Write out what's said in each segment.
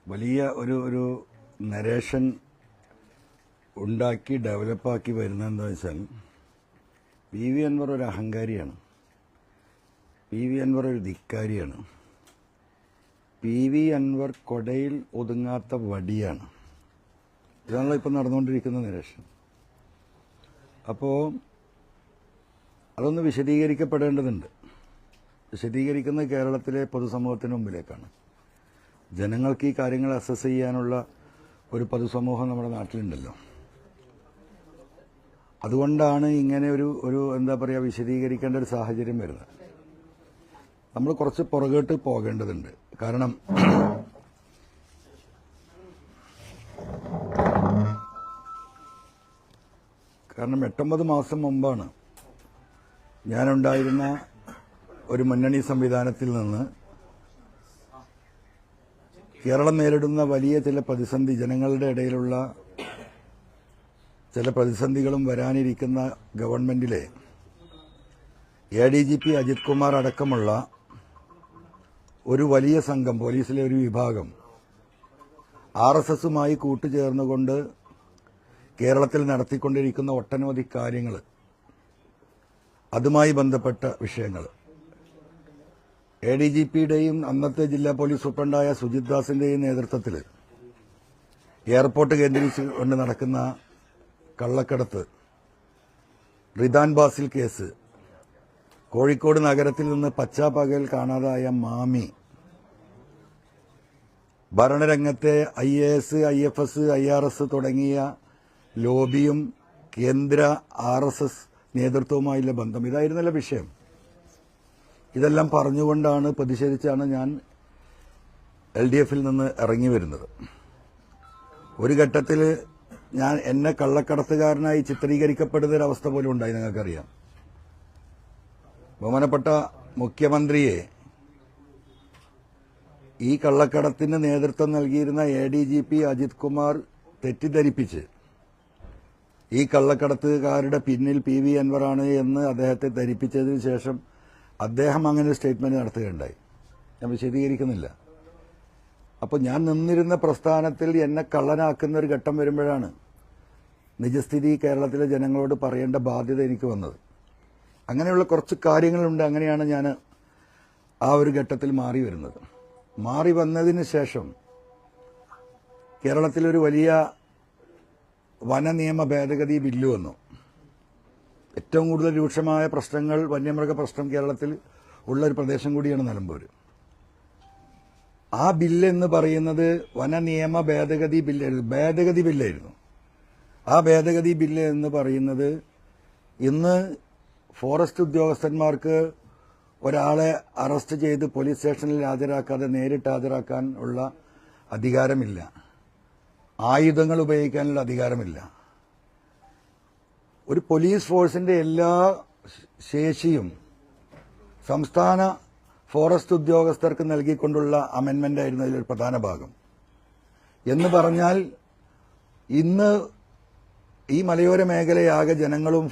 വലിയ ഒരു നരേഷൻ ഉണ്ടാക്കി ഡെവലപ്പാക്കി വരുന്നത് എന്താ വെച്ചാൽ പി വി അൻവർ ഒരു അഹങ്കാരിയാണ്. പി വി അൻവർ ഒരു ധിക്കാരിയാണ്. പി വി അൻവർ കൊടയിൽ ഒതുങ്ങാത്ത വടിയാണ്. ഇതാണല്ലോ ഇപ്പം നടന്നുകൊണ്ടിരിക്കുന്ന നരേഷൻ. അപ്പോൾ അതൊന്ന് വിശദീകരിക്കപ്പെടേണ്ടതുണ്ട്. വിശദീകരിക്കുന്നത് കേരളത്തിലെ പൊതുസമൂഹത്തിന് മുമ്പിലേക്കാണ്. ജനങ്ങൾക്ക് ഈ കാര്യങ്ങൾ അസസ് ചെയ്യാനുള്ള ഒരു പൊതുസമൂഹം നമ്മുടെ നാട്ടിലുണ്ടല്ലോ. അതുകൊണ്ടാണ് ഇങ്ങനെ ഒരു എന്താ പറയുക വിശദീകരിക്കേണ്ട ഒരു സാഹചര്യം വരുന്നത്. നമ്മൾ കുറച്ച് പുറകോട്ട് പോകേണ്ടതുണ്ട്. കാരണം കാരണം 8-9 മാസം മുമ്പാണ് ഞാനുണ്ടായിരുന്ന ഒരു മുന്നണി സംവിധാനത്തിൽ നിന്ന് കേരളം നേരിടുന്ന വലിയ ചില പ്രതിസന്ധി, ജനങ്ങളുടെ ഇടയിലുള്ള ചില പ്രതിസന്ധികളും വരാനിരിക്കുന്ന ഗവൺമെന്റിലെ ADGP അജിത് കുമാർ അടക്കമുള്ള ഒരു വലിയ സംഘം, പോലീസിലെ ഒരു വിഭാഗം RSSുമായി കൂട്ടുചേർന്നുകൊണ്ട് കേരളത്തിൽ നടത്തിക്കൊണ്ടിരിക്കുന്ന ഒട്ടനവധി കാര്യങ്ങൾ, അതുമായി ബന്ധപ്പെട്ട വിഷയങ്ങൾ ADGPയുടെയും അന്നത്തെ ജില്ലാ പോലീസ് സൂപ്രണ്ടായ സുജിത് ദാസിന്റെയും നേതൃത്വത്തിൽ എയർപോർട്ട് കേന്ദ്രീകരിച്ചുകൊണ്ട് നടക്കുന്ന കള്ളക്കടത്ത്, റിദാൻ ബാസിൽ കേസ്, കോഴിക്കോട് നഗരത്തിൽ നിന്ന് പച്ചാപ്പകൽ കാണാതായ മാമി, ഭരണരംഗത്തെ IAS, IFS, IRS തുടങ്ങിയ ലോബിയും കേന്ദ്ര RSS നേതൃത്വവുമായുള്ള ബന്ധം, ഇതായിരുന്നല്ലോ വിഷയം. ഇതെല്ലാം പറഞ്ഞുകൊണ്ടാണ്, പ്രതിഷേധിച്ചാണ് ഞാൻ LDFൽ നിന്ന് ഇറങ്ങി വരുന്നത്. ഒരു ഘട്ടത്തിൽ എന്നെ കള്ളക്കടത്തുകാരനായി ചിത്രീകരിക്കപ്പെടുന്ന ഒരവസ്ഥ പോലും ഉണ്ടായി. നിങ്ങൾക്കറിയാം, ബഹുമാനപ്പെട്ട മുഖ്യമന്ത്രിയെ ഈ കള്ളക്കടത്തിന് നേതൃത്വം നൽകിയിരുന്ന ADGP അജിത് കുമാർ തെറ്റിദ്ധരിപ്പിച്ച് ഈ കള്ളക്കടത്തുകാരുടെ പിന്നിൽ PV അൻവറാണ് എന്ന് അദ്ദേഹത്തെ ധരിപ്പിച്ചതിന് ശേഷം അദ്ദേഹം അങ്ങനെ സ്റ്റേറ്റ്മെന്റ് നടത്തുകയുണ്ടായി. ഞാൻ വിശദീകരിക്കുന്നില്ല. അപ്പോൾ ഞാൻ നിന്നിരുന്ന പ്രസ്ഥാനത്തിൽ എന്നെ കള്ളനാക്കുന്ന ഒരു ഘട്ടം വരുമ്പോഴാണ് നിജസ്ഥിതി കേരളത്തിലെ ജനങ്ങളോട് പറയേണ്ട ബാധ്യത എനിക്ക് വന്നത്. അങ്ങനെയുള്ള കുറച്ച് കാര്യങ്ങളുണ്ട്. അങ്ങനെയാണ് ഞാൻ ആ ഒരു ഘട്ടത്തിൽ മാറി വരുന്നത്. മാറി വന്നതിന് ശേഷം കേരളത്തിലൊരു വലിയ വനനിയമ ഭേദഗതി ബില്ല് വന്നു. ഏറ്റവും കൂടുതൽ രൂക്ഷമായ പ്രശ്നങ്ങൾ, വന്യമൃഗ പ്രശ്നം കേരളത്തിൽ ഉള്ള ഒരു പ്രദേശം കൂടിയാണ് നിലമ്പൂർ. ആ ബില്ല് എന്ന് പറയുന്നത് വനനിയമ ഭേദഗതി ബില്ലായിരുന്നു. ആ ഭേദഗതി ബില്ല് എന്ന് പറയുന്നത് ഇന്ന് ഫോറസ്റ്റ് ഉദ്യോഗസ്ഥന്മാർക്ക് ഒരാളെ അറസ്റ്റ് ചെയ്ത് പോലീസ് സ്റ്റേഷനിൽ ഹാജരാക്കാതെ നേരിട്ട് ഹാജരാക്കാൻ ഉള്ള അധികാരമില്ല. ആയുധങ്ങൾ ഉപയോഗിക്കാനുള്ള അധികാരമില്ല. ഒരു പോലീസ് ഫോഴ്സിന്റെ എല്ലാ ശേഷിയും സംസ്ഥാന ഫോറസ്റ്റ് ഉദ്യോഗസ്ഥർക്ക് നൽകിക്കൊണ്ടുള്ള അമെൻമെന്റ് ആയിരുന്നു അതിലൊരു പ്രധാന ഭാഗം. എന്ന് പറഞ്ഞാൽ ഇന്ന് ഈ മലയോര മേഖലയാകെ ജനങ്ങളും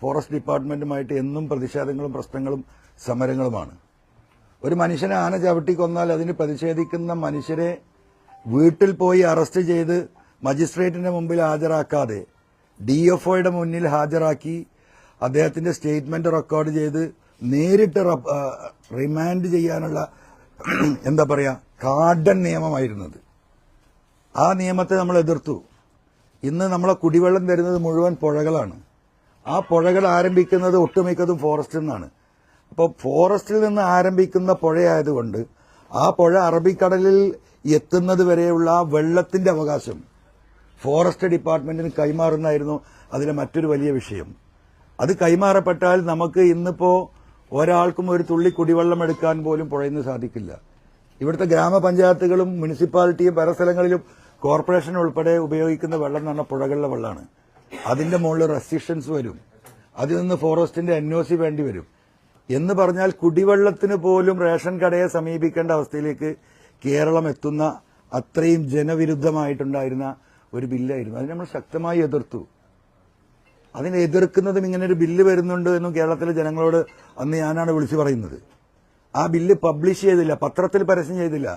ഫോറസ്റ്റ് ഡിപ്പാർട്ട്മെന്റുമായിട്ട് എന്നും പ്രതിഷേധങ്ങളും പ്രശ്നങ്ങളും സമരങ്ങളുമാണ്. ഒരു മനുഷ്യനെ ആന ചവിട്ടിക്കൊന്നാൽ അതിന് പ്രതിഷേധിക്കുന്ന മനുഷ്യരെ വീട്ടിൽ പോയി അറസ്റ്റ് ചെയ്ത് മജിസ്ട്രേറ്റിന്റെ മുമ്പിൽ ഹാജരാക്കാതെ DFOയുടെ മുന്നിൽ ഹാജരാക്കി അദ്ദേഹത്തിന്റെ സ്റ്റേറ്റ്മെന്റ് റെക്കോർഡ് ചെയ്ത് നേരിട്ട് റിമാൻഡ് ചെയ്യാനുള്ള എന്താ പറയാ കാർഡൻ നിയമമായിരുന്നത്. ആ നിയമത്തെ നമ്മൾ എതിർത്തു. ഇന്ന് നമ്മളെ കുടിവെള്ളം തരുന്നത് മുഴുവൻ പുഴകളാണ്. ആ പുഴകൾ ആരംഭിക്കുന്നത് ഒട്ടുമിക്കതും ഫോറസ്റ്റിൽ നിന്നാണ്. അപ്പോൾ ഫോറസ്റ്റിൽ നിന്ന് ആരംഭിക്കുന്ന പുഴയായതുകൊണ്ട് ആ പുഴ അറബിക്കടലിൽ എത്തുന്നത് വരെയുള്ള ആ വെള്ളത്തിന്റെ അവകാശം ഫോറസ്റ്റ് ഡിപ്പാർട്ട്മെന്റിന് കൈമാറുന്നതായിരുന്നു അതിലെ മറ്റൊരു വലിയ വിഷയം. അത് കൈമാറപ്പെട്ടാൽ നമുക്ക് ഇന്നിപ്പോ ഒരാൾക്കും ഒരു തുള്ളി കുടിവെള്ളം എടുക്കാൻ പോലും പുഴയിൽ നിന്ന് സാധിക്കില്ല. ഇവിടുത്തെ ഗ്രാമപഞ്ചായത്തുകളും മുനിസിപ്പാലിറ്റിയും പല സ്ഥലങ്ങളിലും കോർപ്പറേഷൻ ഉൾപ്പെടെ ഉപയോഗിക്കുന്ന വെള്ളം എന്ന് പറഞ്ഞാൽ പുഴകളിലെ വെള്ളമാണ്. അതിന്റെ മുകളിൽ റെസ്ട്രിക്ഷൻസ് വരും. അതിൽ നിന്ന് ഫോറസ്റ്റിന്റെ NOC വേണ്ടി വരും. എന്ന് പറഞ്ഞാൽ കുടിവെള്ളത്തിന് പോലും റേഷൻ കടയെ സമീപിക്കേണ്ട അവസ്ഥയിലേക്ക് കേരളം എത്തുന്ന അത്രയും ജനവിരുദ്ധമായിട്ടുണ്ടായിരുന്ന ഒരു ബില്ലായിരുന്നു. അതിന് നമ്മൾ ശക്തമായി എതിർത്തു. അതിനെ എതിർക്കുന്നതും ഇങ്ങനെ ഒരു ബില്ല് വരുന്നുണ്ട് എന്നും കേരളത്തിലെ ജനങ്ങളോട് അന്ന് ഞാനാണ് വിളിച്ചു പറയുന്നത്. ആ ബില്ല് പബ്ലിഷ് ചെയ്തില്ല, പത്രത്തിൽ പരസ്യം ചെയ്തില്ല.